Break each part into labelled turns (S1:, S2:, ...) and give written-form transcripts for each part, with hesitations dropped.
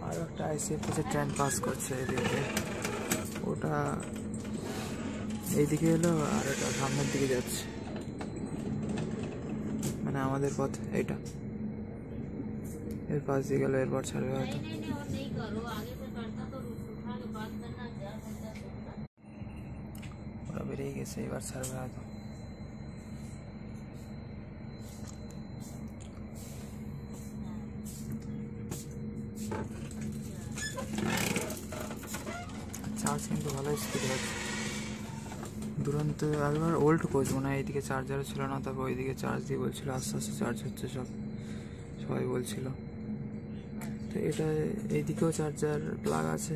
S1: আর একটা আইসিএফ থেকে train pass করছে এদিকে, ওটা এইদিকে এলো আর এটা সামনের দিকে যাচ্ছে, মানে আমাদের পথ এইটা, এর পাশ দিয়ে গেলে এরপর ছাড়বে হয়তো। ওরা বেরিয়ে গেছে, এবার ছাড়বে হয়তো। চার্জ কিন্তু ভালোই স্পিড হচ্ছে। দুরন্ত একবার ওল্ড কোচ মনে হয়, এইদিকে চার্জারও ছিল না, তারপর ওইদিকে চার্জ দিয়ে বলছিল আস্তে আস্তে চার্জ হচ্ছে, সবাই বলছিল। তো এটা এইদিকেও চার্জার প্লাগ আছে,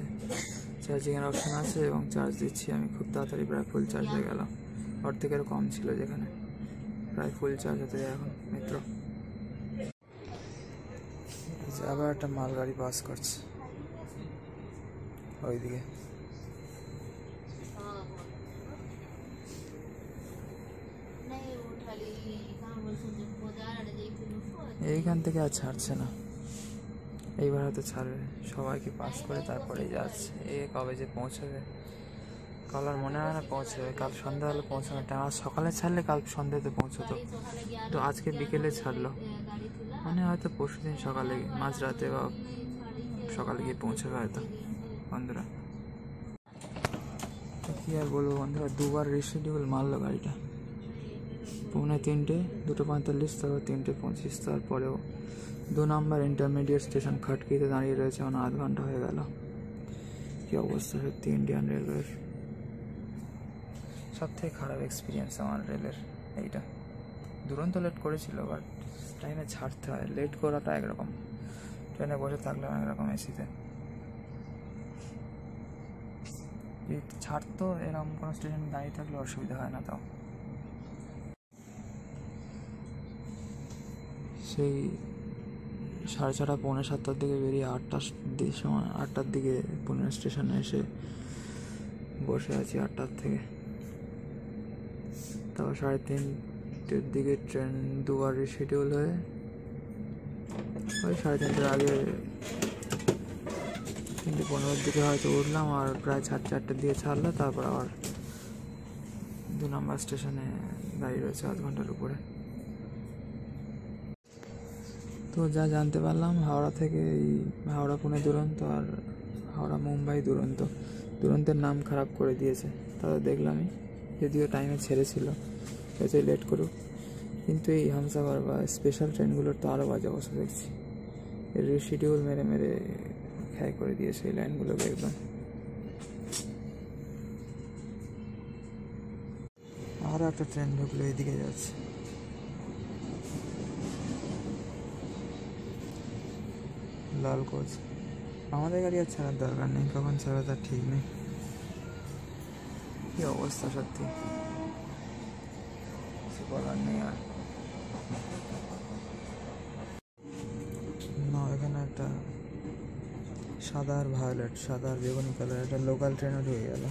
S1: চার্জিংয়ের অপশান আছে এবং চার্জ দিচ্ছি আমি খুব তাড়াতাড়ি, প্রায় ফুল চার্জ হয়ে গেল, অর্ধেকেরও কম ছিল যেখানে, প্রায় ফুল চার্জ হতে যায় এখন মেট্রো। আবার একটা মালগাড়ি পাস করছে ওইদিকে, এইখান থেকে আর ছাড়ছে না, এইবার হয়তো ছাড়বে, সবাইকে পাস করে তারপরেই যাচ্ছে। এ কবে যে পৌঁছাবে কাল আর মনে হয় না পৌঁছাবে, কাল সন্ধ্যা হলে পৌঁছাবে টাইম, আজ সকালে ছাড়লে কাল সন্ধ্যাতে পৌঁছতো, তো আজকে বিকেলে ছাড়লো, মানে হয়তো পরশু দিন সকালে মাঝরাতে বা সকালে গিয়ে পৌঁছাবে হয়তো। বন্ধুরা কি আর বলবো বন্ধুরা, দুবার রিশিডিউল মারলো গাড়িটা, 2:45, 2:45, তারপর 3:25, তারপরেও 2 নম্বর ইন্টারমিডিয়েট স্টেশন খটকিতে দাঁড়িয়ে রয়েছে, এখন আধ ঘন্টা হয়ে গেল। কি অবস্থা সত্যি ইন্ডিয়ান রেলওয়ের, সব থেকে খারাপ এক্সপিরিয়েন্স আমার রেলের এইটা। দুরন্ত লেট করেছিল, বাট টাইমে ছাড়তে হয়, লেট করাটা একরকম, ট্রেনে বসে থাকলে একরকম এসিতে ছাড়তো, এরকম কোনো স্টেশনে দাঁড়িয়ে থাকলে অসুবিধা হয় না। তাও সেই 6:30 পৌনে 7টার দিকে বেরিয়ে 8টার দিকে পুনে স্টেশনে এসে বসে আছি 8টার থেকে, তারপর 3:30-র দিকে ট্রেন দুবার রিশিডিউল হয়ে ওই 3:30টার আগে 3:15-র দিকে হয়তো উঠলাম, আর প্রায় 4:30টার দিকে ছাড়লো, তারপর আবার 2 নম্বর স্টেশনে দাঁড়িয়ে রয়েছে আধ ঘন্টার উপরে। তো যা জানতে পারলাম হাওড়া থেকে, এই হাওড়া পুনে দুরন্ত আর হাওড়া মুম্বাই দুরন্ত, দুরন্তের নাম খারাপ করে দিয়েছে, তাও দেখলামই, যদিও টাইমে ছেড়েছিল, যতই লেট করুক, কিন্তু এই হামসাফার বা স্পেশাল ট্রেনগুলোর তো আরও বাজে অবস্থা দেখছি, এর রিশিডিউল মেরে মেরে খ্যায় করে দিয়েছে এই লাইনগুলো একদম। আরও একটা ট্রেন ঢুকলো, এদিকে যাচ্ছে, লাল কোচ। আমাদের গাড়ি আর ছাড়ার দরকার নেই, কখন ছাড়া তার ঠিক নেই, কি অবস্থা সত্যি, কিছু বলার নেই আর। না, এখানে একটা সাদা আর ভায়োলেট, সাদা আর বেগুনি কালার একটা লোকাল ট্রেনও ঢুকে গেল,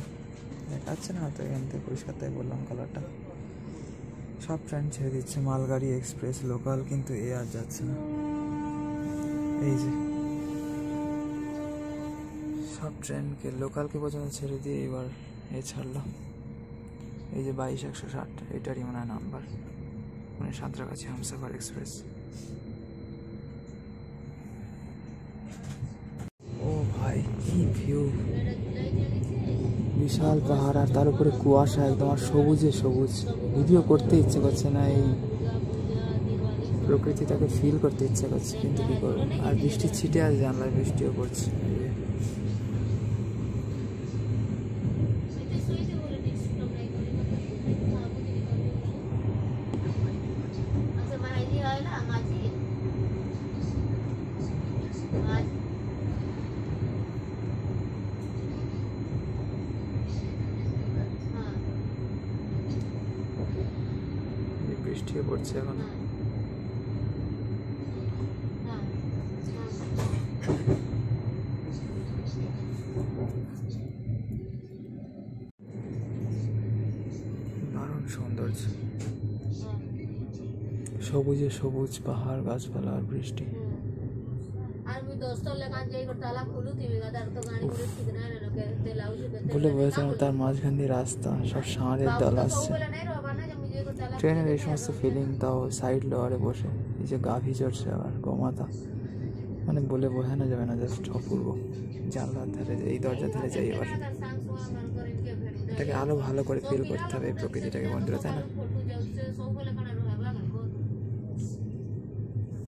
S1: দেখাচ্ছে না হয়তো এখান থেকে পরিষ্কার, তাই বললাম কালারটা। সব ট্রেন ছেড়ে দিচ্ছে, মালগাড়ি, এক্সপ্রেস, লোকাল, কিন্তু এ আর যাচ্ছে না। এই যে সব ট্রেনকে, লোকালকে পর্যন্ত ছেড়ে দিয়ে এবার এ ছাড়লো, এই যে 22-160, এটারই মনে হয় নাম্বার, মানে সাঁতরাগাছি হামসাফার এক্সপ্রেস। ও ভাই কি ভিউ, বিশাল পাহাড় আর তার উপরে কুয়াশা একদম, আর সবুজে সবুজ, ভিডিও করতে ইচ্ছে করছে না, এই প্রকৃতিটাকে ফিল করতে ইচ্ছে করছে, কিন্তু কী করবো, আর বৃষ্টির ছিটে আছে, জানলায় বৃষ্টিও পড়ছে। বৃষ্টিও পড়ছে এখন, দারুণ সৌন্দর্য, সবুজে সবুজ পাহাড়, গাছপালা আর বৃষ্টি। বলে বোঝাতে পারবো না, তার মাঝখান দিয়ে রাস্তা, সব ষাঁড়ের দল আসছে। ট্রেনের এই সমস্ত ফিলিং, তাও সাইড লোয়ারে বসে, এই যে গাভী চড়ছে আবার গোমাতা, মানে বলে বোঝানো যাবে না, জাস্ট অপূর্ব। জানলার ধারে, এই দরজার ধারে যাই এবার। এটাকে আরো ভালো করে ফিল করতে হবে এই প্রকৃতিটাকে বন্ধুরা, তাই না?